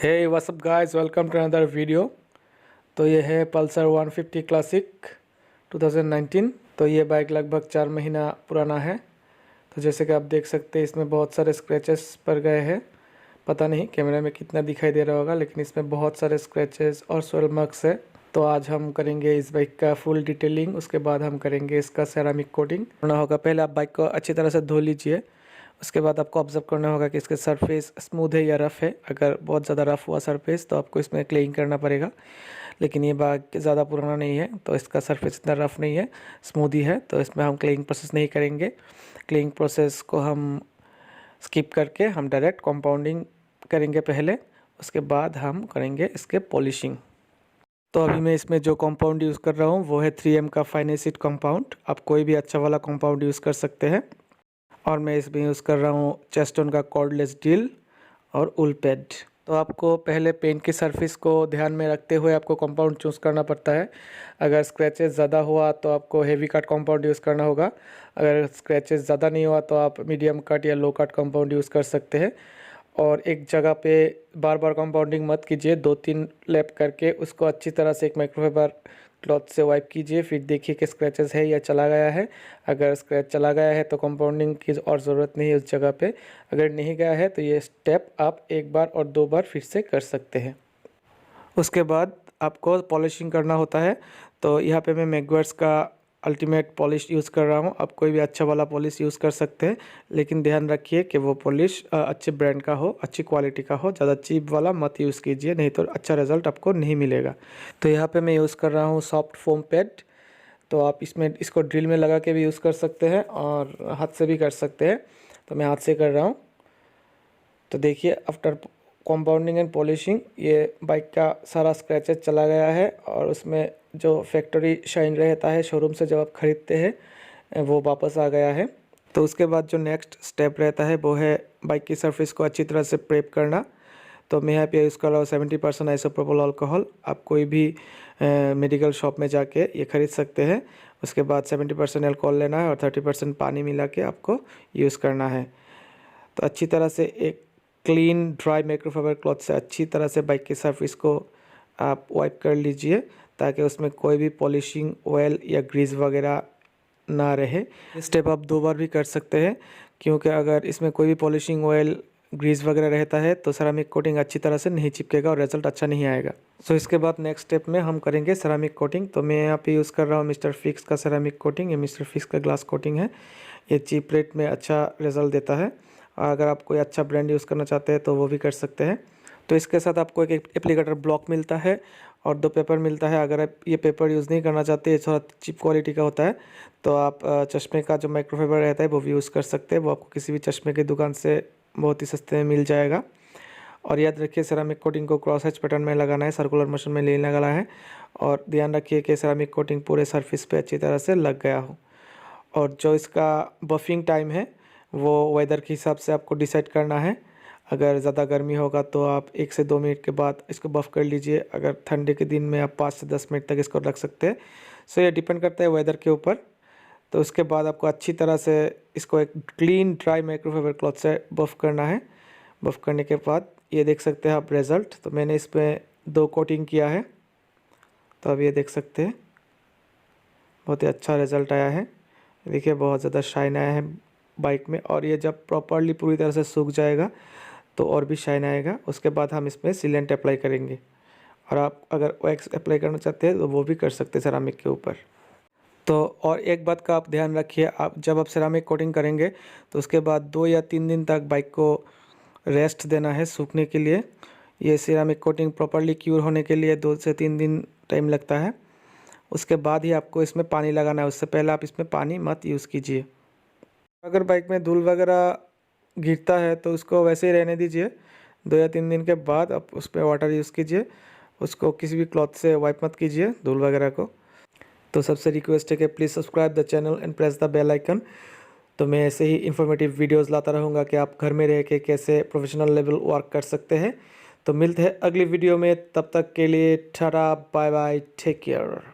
Hey what's up guys, welcome to another video. तो ये है पल्सर 150 क्लासिक 2019। तो ये बाइक लगभग 4 महीना पुराना है। तो जैसे कि आप देख सकते हैं इसमें बहुत सारे स्क्रैचेस पड़ गए हैं। पता नहीं कैमरे में कितना दिखाई दे रहा होगा, लेकिन इसमें बहुत सारे स्क्रैचेस और सोल मार्क्स है। तो आज हम करेंगे इस बाइक का फुल डिटेलिंग, उसके बाद हम करेंगे इसका सेरामिक कोटिंग करना होगा। पहले आप बाइक को अच्छी तरह से धो लीजिए। उसके बाद आपको ऑब्जर्व करना होगा कि इसके सरफेस स्मूथ है या रफ़ है। अगर बहुत ज़्यादा रफ़ हुआ सरफेस तो आपको इसमें क्लीनिंग करना पड़ेगा, लेकिन ये बाइक ज़्यादा पुराना नहीं है तो इसका सरफेस इतना रफ़ नहीं है, स्मूथ ही है। तो इसमें हम क्लीनिंग प्रोसेस नहीं करेंगे। क्लीनिंग प्रोसेस को हम स्किप करके हम डायरेक्ट कंपाउंडिंग करेंगे पहले, उसके बाद हम करेंगे इसके पॉलिशिंग। तो अभी मैं इसमें जो कंपाउंड यूज़ कर रहा हूँ वो है 3M का फाइन एसिड कंपाउंड। आप कोई भी अच्छा वाला कंपाउंड यूज़ कर सकते हैं। और मैं इसमें यूज़ कर रहा हूँ चेस्टोन का कॉर्डलेस ड्रिल और उल पैड। तो आपको पहले पेंट की सरफेस को ध्यान में रखते हुए आपको कंपाउंड चूज़ करना पड़ता है। अगर स्क्रैचेस ज़्यादा हुआ तो आपको हेवी कट कंपाउंड यूज़ करना होगा। अगर स्क्रैचेस ज़्यादा नहीं हुआ तो आप मीडियम कट या लो कट कंपाउंड यूज़ कर सकते हैं। और एक जगह पे बार बार कंपाउंडिंग मत कीजिए, 2-3 लैप करके उसको अच्छी तरह से एक माइक्रोफाइबर क्लॉथ से वाइप कीजिए। फिर देखिए कि स्क्रैचेस है या चला गया है। अगर स्क्रैच चला गया है तो कंपाउंडिंग की और ज़रूरत नहीं है उस जगह पे। अगर नहीं गया है तो ये स्टेप आप एक बार और 2 बार फिर से कर सकते हैं। उसके बाद आपको पॉलिशिंग करना होता है। तो यहाँ पे मैं मैगवर्स का अल्टीमेट पॉलिश यूज़ कर रहा हूँ। आप कोई भी अच्छा वाला पॉलिश यूज़ कर सकते हैं, लेकिन ध्यान रखिए कि वो पॉलिश अच्छे ब्रांड का हो, अच्छी क्वालिटी का हो। ज़्यादा चीप वाला मत यूज़ कीजिए, नहीं तो अच्छा रिज़ल्ट आपको नहीं मिलेगा। तो यहाँ पे मैं यूज़ कर रहा हूँ सॉफ्ट फोम पैड। तो आप इसको ड्रिल में लगा के भी यूज़ कर सकते हैं और हाथ से भी कर सकते हैं। तो मैं हाथ से कर रहा हूँ। तो देखिए आफ्टर कंपाउंडिंग एंड पॉलिशिंग ये बाइक का सारा स्क्रैचेस चला गया है और उसमें जो फैक्ट्री शाइन रहता है शोरूम से जब आप ख़रीदते हैं वो वापस आ गया है। तो उसके बाद जो नेक्स्ट स्टेप रहता है वो है बाइक की सरफेस को अच्छी तरह से प्रेप करना। तो मैं यहाँ पे यूज़ कर रहा हूँ 70% आइसोप्रोपिल अल्कोहल। आप कोई भी मेडिकल शॉप में जाके ये ख़रीद सकते हैं। उसके बाद 70% अल्कोहल लेना है और 30% पानी मिला के आपको यूज़ करना है। तो अच्छी तरह से एक क्लीन ड्राई माइक्रोफाइबर क्लॉथ से अच्छी तरह से बाइक की सरफेस को आप वाइप कर लीजिए, ताकि उसमें कोई भी पॉलिशिंग ऑयल या ग्रीस वगैरह ना रहे। ये स्टेप आप 2 बार भी कर सकते हैं, क्योंकि अगर इसमें कोई भी पॉलिशिंग ऑयल ग्रीस वगैरह रहता है तो सेरामिक कोटिंग अच्छी तरह से नहीं चिपकेगा और रिजल्ट अच्छा नहीं आएगा। सो इसके बाद नेक्स्ट स्टेप में हम करेंगे सेरामिक कोटिंग। तो मैं यहाँ पे यूज़ कर रहा हूँ मिस्टर फिक्स का सेरामिक कोटिंग। ये मिस्टर फिक्स का ग्लास कोटिंग है। ये चीप रेट में अच्छा रिजल्ट देता है। अगर आप कोई अच्छा ब्रांड यूज़ करना चाहते हैं तो वो भी कर सकते हैं। तो इसके साथ आपको एक एप्लीकेटर ब्लॉक मिलता है और 2 पेपर मिलता है। अगर आप ये पेपर यूज़ नहीं करना चाहते, ये थोड़ा चीप क्वालिटी का होता है, तो आप चश्मे का जो माइक्रोफाइबर रहता है वो भी यूज़ कर सकते हैं। वो आपको किसी भी चश्मे की दुकान से बहुत ही सस्ते में मिल जाएगा। और याद रखिए सेरामिक कोटिंग को क्रॉस हैच पैटर्न में लगाना है, सर्कुलर मोशन में नहीं लगाना है। और ध्यान रखिए कि सेरामिक कोटिंग पूरे सरफेस पे अच्छी तरह से लग गया हो। और जो इसका बफिंग टाइम है वो वेदर के हिसाब से आपको डिसाइड करना है। अगर ज़्यादा गर्मी होगा तो आप 1 से 2 मिनट के बाद इसको बफ़ कर लीजिए। अगर ठंडे के दिन में आप 5 से 10 मिनट तक इसको रख सकते हैं। सो ये डिपेंड करता है वेदर के ऊपर। तो उसके बाद आपको अच्छी तरह से इसको एक क्लीन ड्राई माइक्रोफाइबर क्लॉथ से बफ़ करना है। बफ़ करने के बाद ये देख सकते हैं आप रिज़ल्ट। तो मैंने इसमें 2 कोटिंग किया है, तो अब ये देख सकते हैं बहुत ही अच्छा रिज़ल्ट आया है। देखिए बहुत ज़्यादा शाइन आया है बाइक में। और ये जब प्रॉपरली पूरी तरह से सूख जाएगा तो और भी शाइन आएगा। उसके बाद हम इसमें सीलेंट अप्लाई करेंगे। और आप अगर वैक्स अप्लाई करना चाहते हैं तो वो भी कर सकते हैं सेरामिक के ऊपर। तो और एक बात का आप ध्यान रखिए, आप जब आप सेरामिक कोटिंग करेंगे तो उसके बाद 2 या 3 दिन तक बाइक को रेस्ट देना है सूखने के लिए। ये सेरामिक कोटिंग प्रॉपरली क्यूर होने के लिए 2 से 3 दिन टाइम लगता है। उसके बाद ही आपको इसमें पानी लगाना है, उससे पहले आप इसमें पानी मत यूज़ कीजिए। अगर बाइक में धूल वगैरह गिरता है तो उसको वैसे ही रहने दीजिए। 2 या 3 दिन के बाद आप उस पर वाटर यूज़ कीजिए। उसको किसी भी क्लॉथ से वाइप मत कीजिए धूल वगैरह को। तो सबसे रिक्वेस्ट है कि please subscribe the channel and press the bell icon. तो मैं ऐसे ही इन्फॉर्मेटिव वीडियोस लाता रहूँगा कि आप घर में रह के कैसे प्रोफेशनल लेवल वर्क कर सकते हैं। तो मिलते हैं अगली वीडियो में, तब तक के लिए tata bye bye, take care.